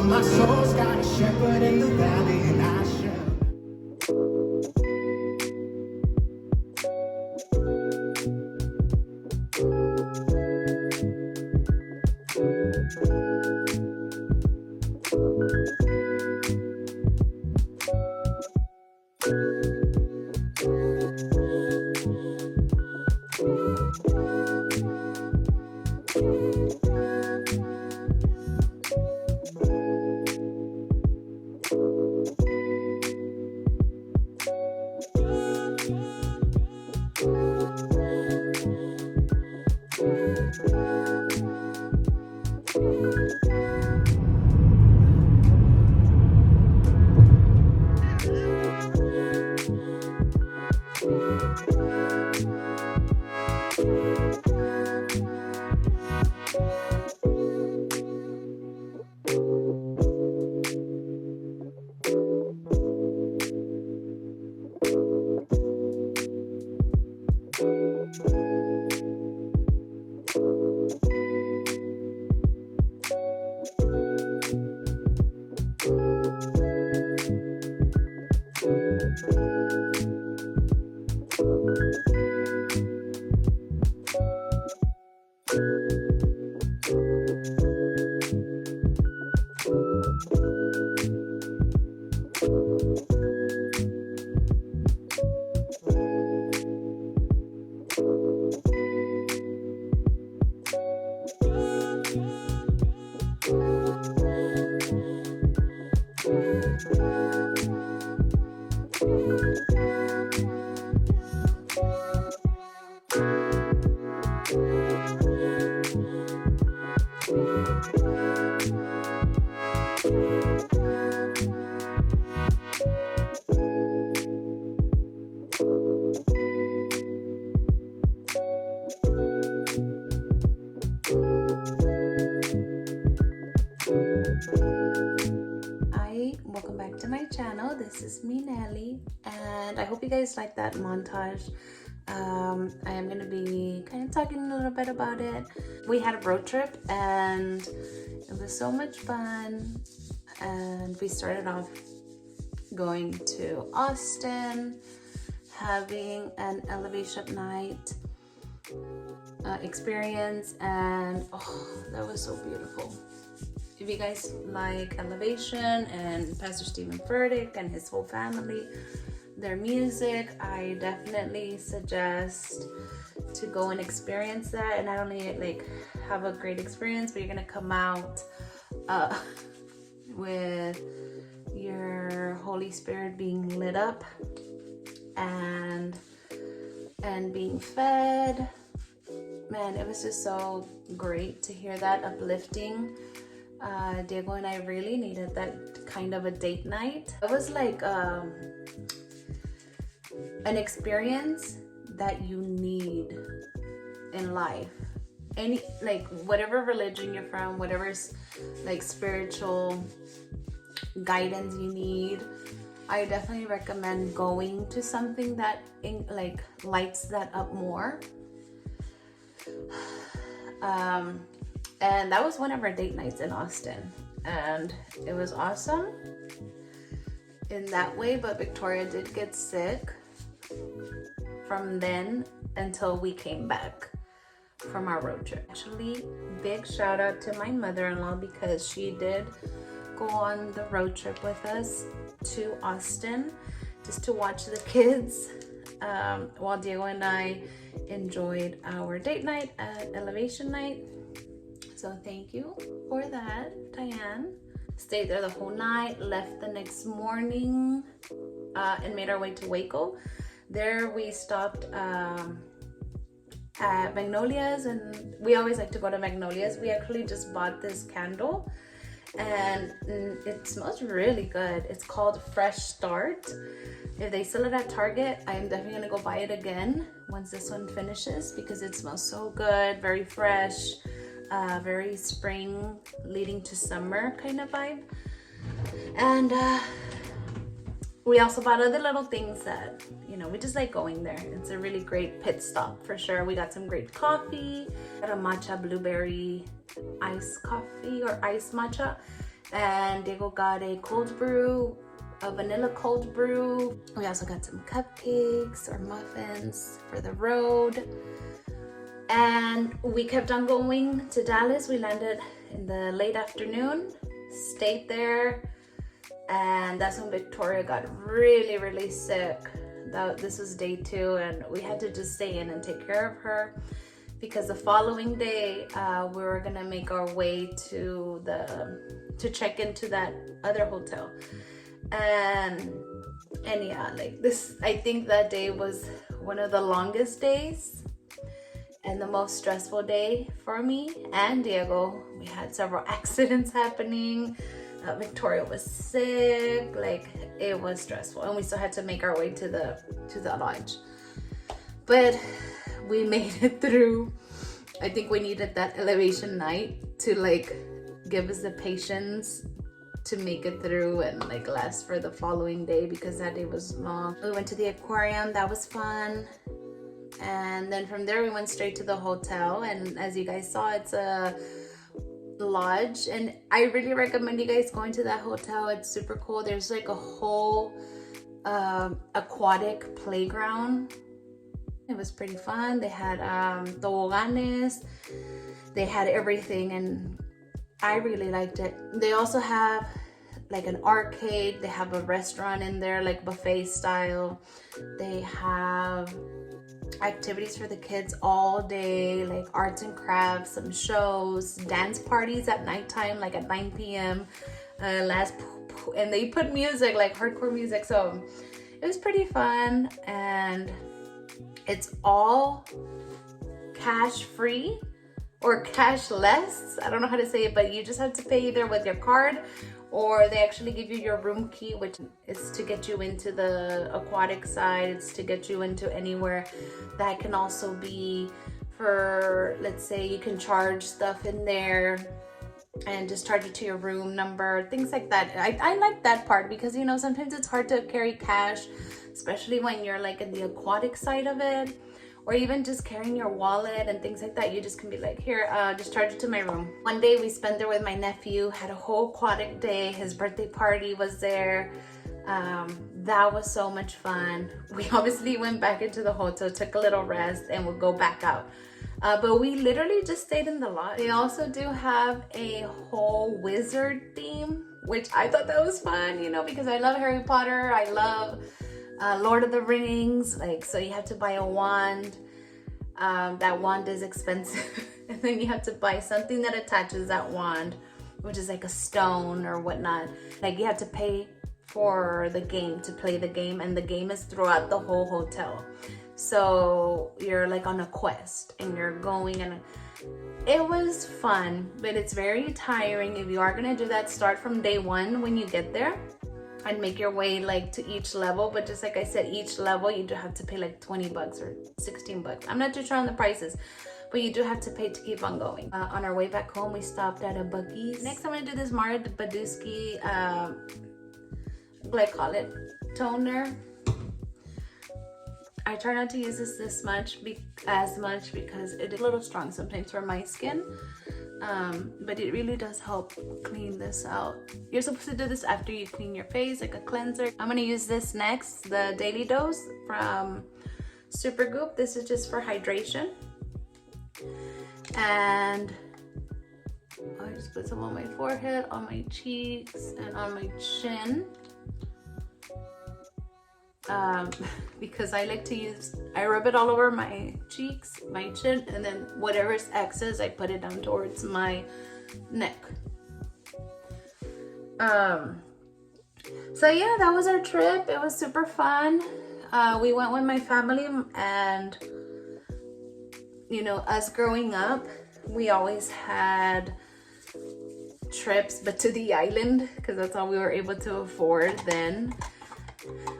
My soul's got a shepherd in the valley, and I shall. Welcome back to my channel. This is me, Nelly, and I hope you guys like that montage. I am going to be kind of talking a little bit about it. We had a road trip and it was so much fun, and we started off going to Austin, having an elevation night experience, and oh, that was so beautiful. If you guys like Elevation and Pastor Stephen Furtick and his whole family, their music, I definitely suggest to go and experience that, and not only like have a great experience, but you're gonna come out with your Holy Spirit being lit up and being fed. Man, it was just so great to hear that, uplifting. Diego and I really needed that kind of a date night. It was like an experience that you need in life. Any, like, whatever religion you're from, whatever like spiritual guidance you need, I definitely recommend going to something that like lights that up more. And that was one of our date nights in Austin, and it was awesome in that way. But Victoria did get sick from then until we came back from our road trip. Actually, big shout out to my mother-in-law, because she did go on the road trip with us to Austin just to watch the kids, while Diego and I enjoyed our date night at Elevation Night. So thank you for that, Diane. Stayed there the whole night, left the next morning, and made our way to Waco. There we stopped at Magnolia's, and we always like to go to Magnolia's. We actually just bought this candle and it smells really good. It's called Fresh Start. If they sell it at Target, I'm definitely gonna go buy it again once this one finishes because it smells so good, very fresh, very spring leading to summer kind of vibe. And we also bought other little things that, you know, we just like going there. It's a really great pit stop for sure. We got some great coffee, got a matcha blueberry iced coffee or iced matcha, and Diego got a cold brew, a vanilla cold brew. We also got some cupcakes or muffins for the road. And we kept on going to Dallas. We landed in the late afternoon, stayed there, and that's when Victoria got really, really sick. This was day 2, and we had to just stay in and take care of her because the following day we were gonna make our way to check into that other hotel. And yeah, like this, I think that day was one of the longest days and the most stressful day for me and Diego. We had several accidents happening. Victoria was sick, like it was stressful, and we still had to make our way to the lodge, but we made it through. I think we needed that elevation night to like give us the patience to make it through and like last for the following day because that day was long. We went to the aquarium, that was fun. And then from there we went straight to the hotel, and as you guys saw, it's a lodge, and I really recommend you guys going to that hotel. It's super cool. There's like a whole aquatic playground. It was pretty fun. They had toboganes, they had everything, and I really liked it. They also have like an arcade, they have a restaurant in there, like buffet style. They have activities for the kids all day, like arts and crafts, some shows, dance parties at nighttime, like at 9 p.m. And they put music, like hardcore music, so it was pretty fun. And it's all cash free or cashless, I don't know how to say it, but you just have to pay either with your card, or they actually give you your room key, which is to get you into the aquatic side. It's to get you into anywhere. That can also be for, let's say you can charge stuff in there and just charge it to your room number, things like that. I like that part because, you know, sometimes it's hard to carry cash, especially when you're like in the aquatic side of it, or even just carrying your wallet and things like that. You just can be like, here, just charge it to my room. One day we spent there with my nephew, had a whole aquatic day. His birthday party was there. That was so much fun. We obviously went back into the hotel, took a little rest, and we'll go back out. But we literally just stayed in the lodge. They also do have a whole wizard theme, which I thought that was fun, you know, because I love Harry Potter. I love Lord of the Rings, like, so you have to buy a wand. That wand is expensive. And then you have to buy something that attaches that wand, which is like a stone or whatnot. Like, you have to pay for the game to play the game, and the game is throughout the whole hotel. So you're like on a quest and you're going, and it was fun, but it's very tiring. If you are gonna do that, start from day 1 when you get there and make your way like to each level. But just like I said, each level you do have to pay like 20 bucks or 16 bucks. I'm not too sure on the prices, but you do have to pay to keep on going. On our way back home, we stopped at a Buc-ee's. Next, I'm gonna do this Mara Badusky glycolic toner. I try not to use this as much because it is a little strong sometimes for my skin. But it really does help clean this out. You're supposed to do this after you clean your face, like a cleanser. I'm gonna use this next, the Daily Dose from Supergoop. This is just for hydration. And I just put some on my forehead, on my cheeks, and on my chin. Because I like to I rub it all over my cheeks, my chin, and then whatever's excess, I put it down towards my neck. So yeah, that was our trip. It was super fun. We went with my family, and you know, us growing up, we always had trips, but to the island, because that's all we were able to afford then.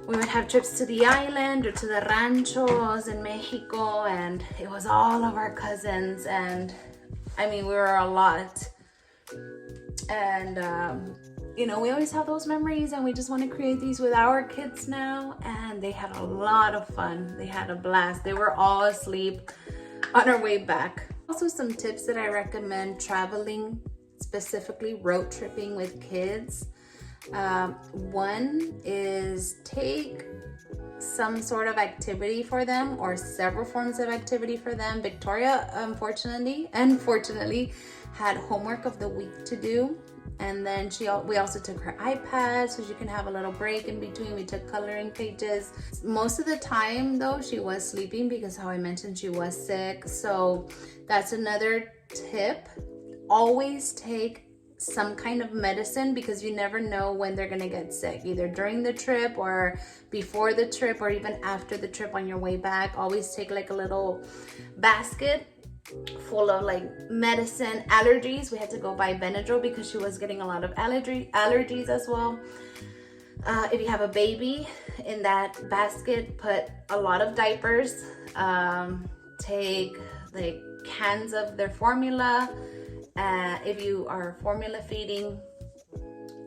We would have trips to the island or to the ranchos in Mexico, and it was all of our cousins, and I mean, we were a lot. And you know, we always have those memories, and we just want to create these with our kids now. And they had a lot of fun. They had a blast. They were all asleep on our way back. Also, some tips that I recommend traveling, specifically road tripping with kids. One is take some sort of activity for them, or several forms of activity for them. Victoria, unfortunately, had homework of the week to do. And then we also took her iPad so she can have a little break in between. We took coloring pages. Most of the time though, she was sleeping because, how I mentioned, she was sick. So that's another tip. Always take some kind of medicine, because you never know when they're gonna get sick, either during the trip or before the trip or even after the trip on your way back. Always take like a little basket full of like medicine. Allergies, we had to go buy Benadryl because she was getting a lot of allergies as well. If you have a baby, in that basket put a lot of diapers. Take like cans of their formula. If you are formula feeding,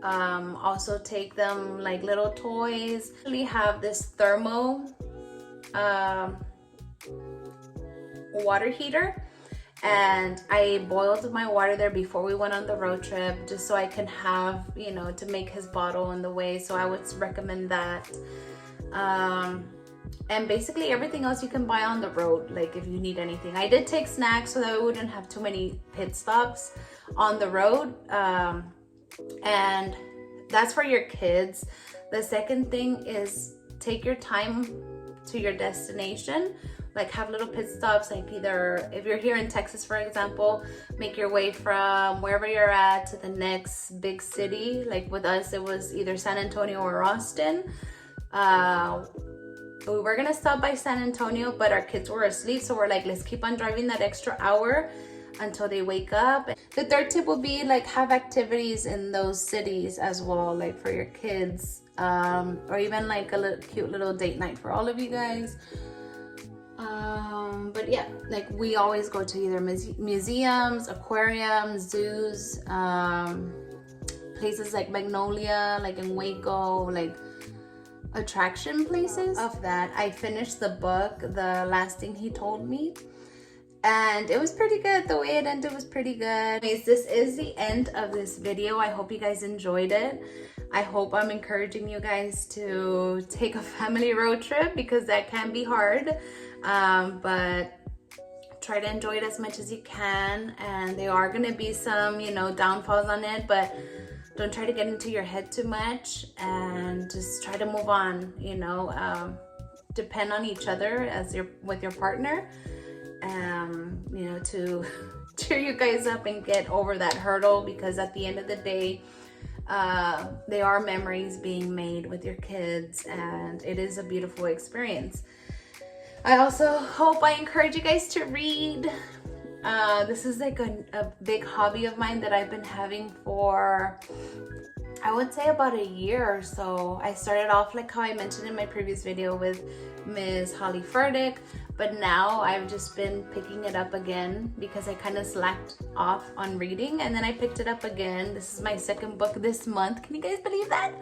also take them like little toys. We have this thermo water heater, and I boiled my water there before we went on the road trip, just so I can have, you know, to make his bottle on the way. So I would recommend that. And basically everything else you can buy on the road, like if you need anything. I did take snacks so that we wouldn't have too many pit stops on the road. And that's for your kids. The second thing is take your time to your destination. Like have little pit stops, like either if you're here in Texas, for example, make your way from wherever you're at to the next big city. Like with us, it was either San Antonio or Austin. We were gonna stop by San Antonio, but our kids were asleep, so we're like, let's keep on driving that extra hour until they wake up. The third tip would be like have activities in those cities as well, like for your kids, or even like a cute little date night for all of you guys. But yeah, like we always go to either museums, aquariums, zoos, places like Magnolia, like in Waco, like attraction places of that. I finished the book, The Last Thing He Told Me, and it was pretty good. The way it ended was pretty good. Anyways, this is the end of this video. I hope you guys enjoyed it. I hope I'm encouraging you guys to take a family road trip, because that can be hard, but try to enjoy it as much as you can. And there are going to be some, you know, downfalls on it, but don't try to get into your head too much, and just try to move on, you know. Depend on each other with your partner, you know, to cheer you guys up and get over that hurdle, because at the end of the day, they are memories being made with your kids, and it is a beautiful experience. I also hope I encourage you guys to read. This is like a big hobby of mine that I've been having for, I would say, about a year or so. I started off, like how I mentioned in my previous video, with Ms. Holly Furtick, but now I've just been picking it up again because I kind of slacked off on reading, and then I picked it up again. This is my second book this month. Can you guys believe that?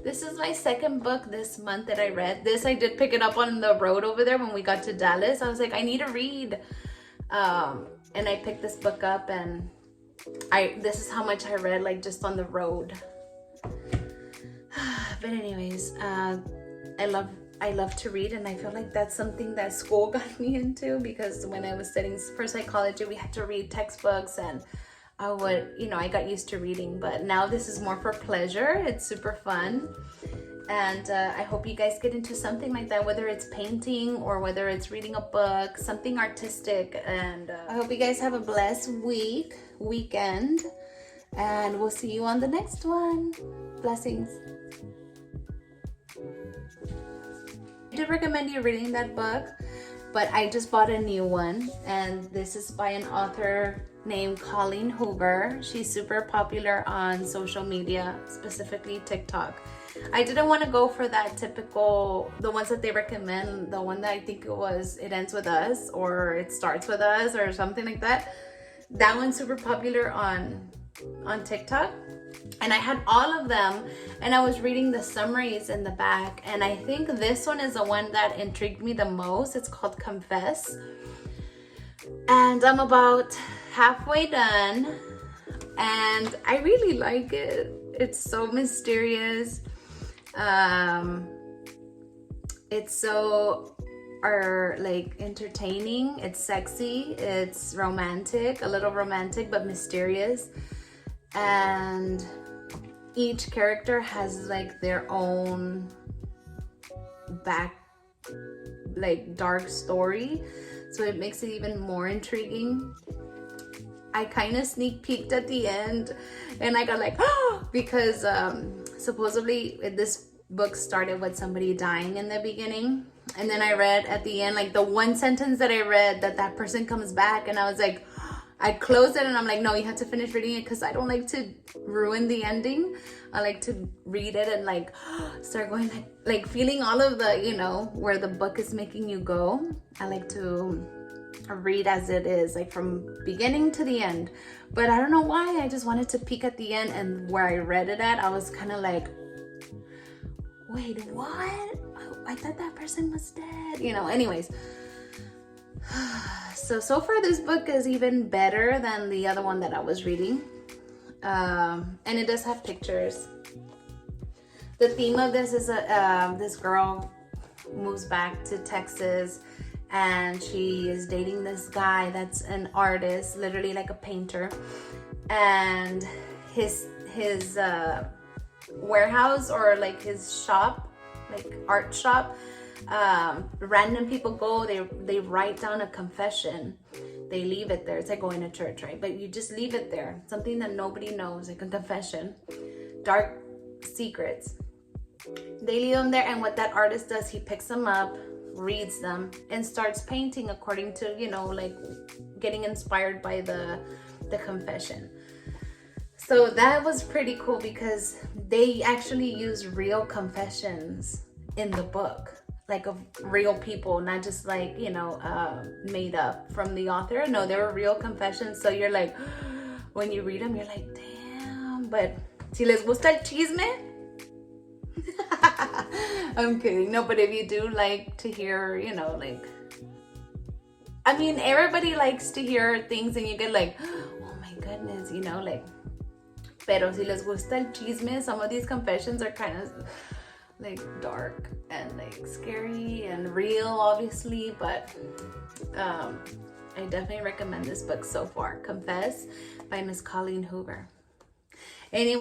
This is my second book this month that I read. This, I did pick it up on the road over there when we got to Dallas. I was like, I need to read. And I picked this book up, and this is how much I read, like just on the road. But anyways, I love to read, and I feel like that's something that school got me into, because when I was studying for psychology, we had to read textbooks, and I would, you know, I got used to reading. But now this is more for pleasure. It's super fun. And I hope you guys get into something like that, whether it's painting or whether it's reading a book, something artistic. And I hope you guys have a blessed weekend, and we'll see you on the next one. Blessings. I do recommend you reading that book, but I just bought a new one, and this is by an author named Colleen Hoover. She's super popular on social media, specifically TikTok. I didn't want to go for that typical, the ones that they recommend, the one that I think it ends with us, or it starts with us, or something like that. That one's super popular on TikTok. And I had all of them, and I was reading the summaries in the back, and I think this one is the one that intrigued me the most. It's called Confess, and I'm about halfway done, and I really like it. It's so mysterious. It's so like entertaining. It's sexy. It's romantic, a little romantic, but mysterious. And each character has like their own dark story, so it makes it even more intriguing. I kind of sneak peeked at the end, and I got like, oh, because supposedly this book started with somebody dying in the beginning, and then I read at the end, like the one sentence that I read, that person comes back, and I was like, I closed it, and I'm like, no, you have to finish reading it, because I don't like to ruin the ending. I like to read it and like start going like feeling all of the, you know, where the book is making you go. I like to read as it is, like from beginning to the end. But I don't know why, I just wanted to peek at the end, and where I read it at, I was kind of like, wait, what? I thought that person was dead, you know. Anyways, so far this book is even better than the other one that I was reading, and it does have pictures. The theme of this is this girl moves back to Texas, and she is dating this guy that's an artist, literally like a painter, and his warehouse, or like his shop, like art shop, random people go, they write down a confession, they leave it there. It's like going to church, right? But you just leave it there, something that nobody knows, like a confession, dark secrets. They leave them there, and what that artist does, he picks them up, reads them, and starts painting according to, you know, like getting inspired by the confession. So that was pretty cool, because they actually use real confessions in the book, like of real people, not just like, you know, made up from the author. No, they were real confessions. So you're like, when you read them, you're like, damn. But si les gusta el chisme, I'm kidding. No, but if you do like to hear, you know, like, I mean, everybody likes to hear things, and you get like, oh my goodness, you know, like, pero si les gusta el chisme, some of these confessions are kind of like dark and like scary and real, obviously, but I definitely recommend this book so far. Confess by Miss Colleen Hoover. Anyway.